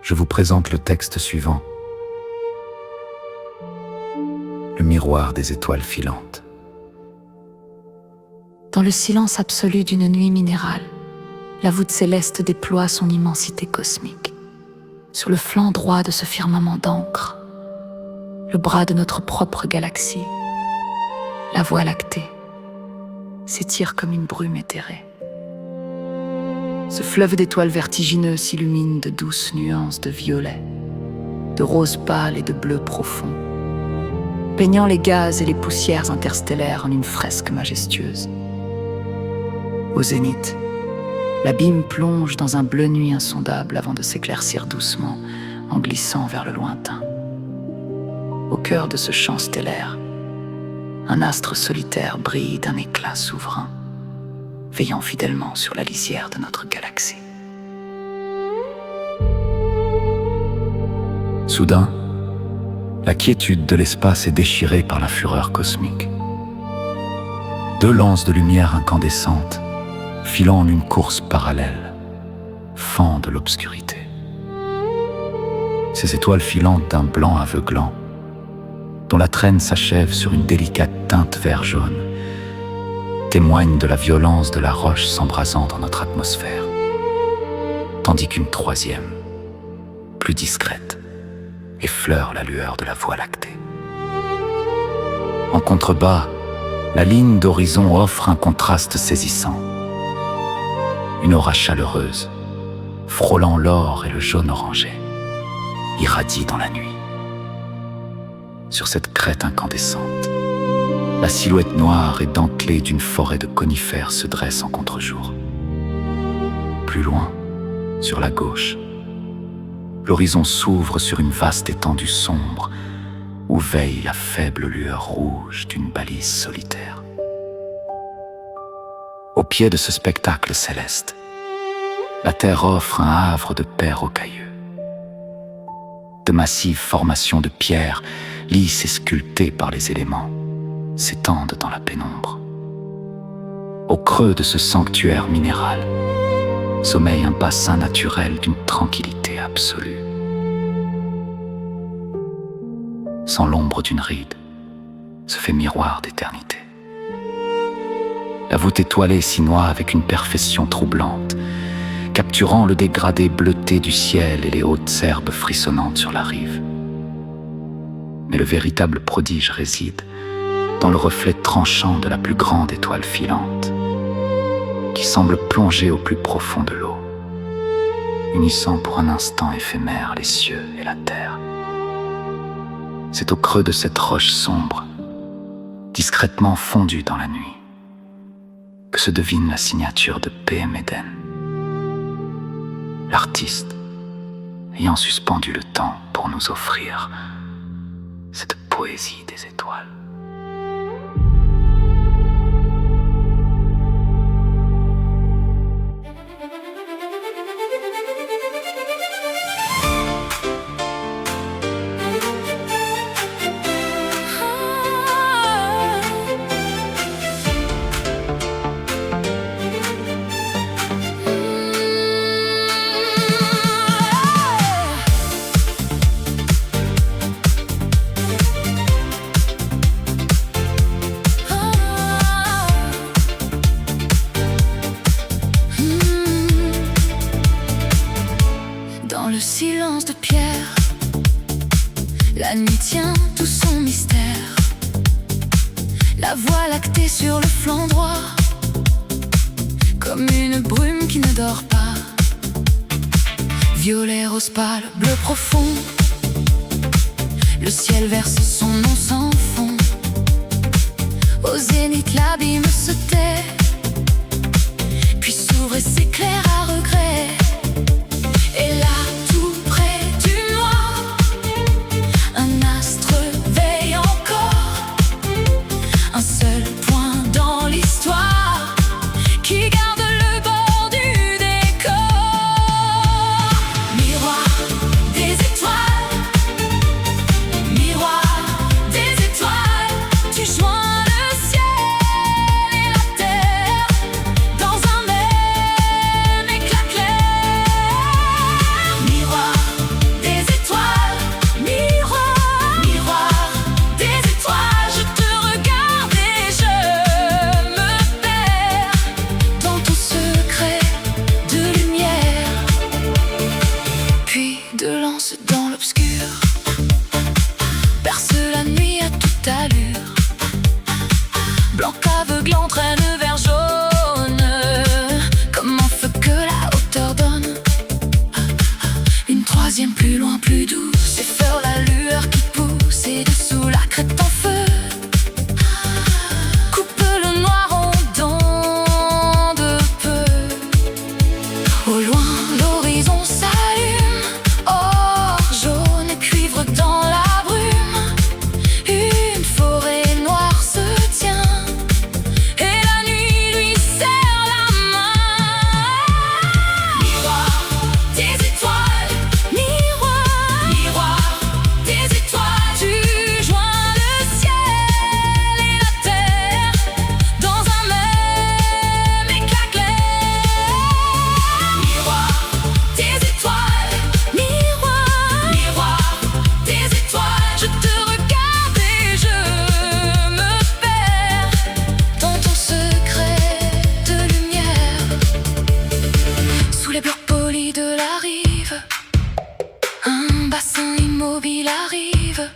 je vous présente le texte suivant. Le miroir des étoiles filantes. Dans le silence absolu d'une nuit minérale, la voûte céleste déploie son immensité cosmique. Sur le flanc droit de ce firmament d'encre, le bras de notre propre galaxie, la Voie lactée, s'étire comme une brume éthérée. Ce fleuve d'étoiles vertigineux s'illumine de douces nuances de violet, de rose pâle et de bleu profond, peignant les gaz et les poussières interstellaires en une fresque majestueuse. Au zénith, l'abîme plonge dans un bleu nuit insondable avant de s'éclaircir doucement en glissant vers le lointain. Au cœur de ce champ stellaire, un astre solitaire brille d'un éclat souverain, veillant fidèlement sur la lisière de notre galaxie. Soudain, la quiétude de l'espace est déchirée par la fureur cosmique. Deux lances de lumière incandescentes, filant en une course parallèle, fendent l'obscurité. Ces étoiles filantes d'un blanc aveuglant, dont la traîne s'achève sur une délicate teinte vert-jaune, témoignent de la violence de la roche s'embrasant dans notre atmosphère, tandis qu'une troisième, plus discrète, effleure la lueur de la Voie lactée. En contrebas, la ligne d'horizon offre un contraste saisissant. Une aura chaleureuse, frôlant l'or et le jaune orangé, irradie dans la nuit. Sur cette crête incandescente, la silhouette noire et dentelée d'une forêt de conifères se dresse en contre-jour. Plus loin, sur la gauche, l'horizon s'ouvre sur une vaste étendue sombre où veille la faible lueur rouge d'une balise solitaire. Au pied de ce spectacle céleste, la Terre offre un havre de paix rocailleux. De massives formations de pierres, lisses et sculptées par les éléments, s'étendent dans la pénombre. Au creux de ce sanctuaire minéral, sommeille un bassin naturel d'une tranquillité absolue. Sans l'ombre d'une ride, se fait miroir d'éternité. La voûte étoilée s'y noie avec une perfection troublante, capturant le dégradé bleuté du ciel et les hautes herbes frissonnantes sur la rive. Mais le véritable prodige réside dans le reflet tranchant de la plus grande étoile filante, qui semble plonger au plus profond de l'eau, unissant pour un instant éphémère les cieux et la terre. C'est au creux de cette roche sombre, discrètement fondue dans la nuit, que se devine la signature de P.M. Eden. L'artiste ayant suspendu le temps pour nous offrir cette poésie des étoiles. Dans le silence de pierre, la nuit tient tout son mystère. La Voie lactée sur le flanc droit, comme une brume qui ne dort pas. Violet, rose pâle, bleu profond, le ciel verse son nom sans fond. Au zénith, l'abîme se tait, puis s'ouvre et s'éclaire à regret. Et là, tout près du noir, un astre veille encore. Un seul point dans l'histoire qui garde le bord du décor. Miroir des étoiles, miroir des étoiles, tu joins le ciel et la terre dans un même les blocs polis de la rive. Un bassin immobile arrive.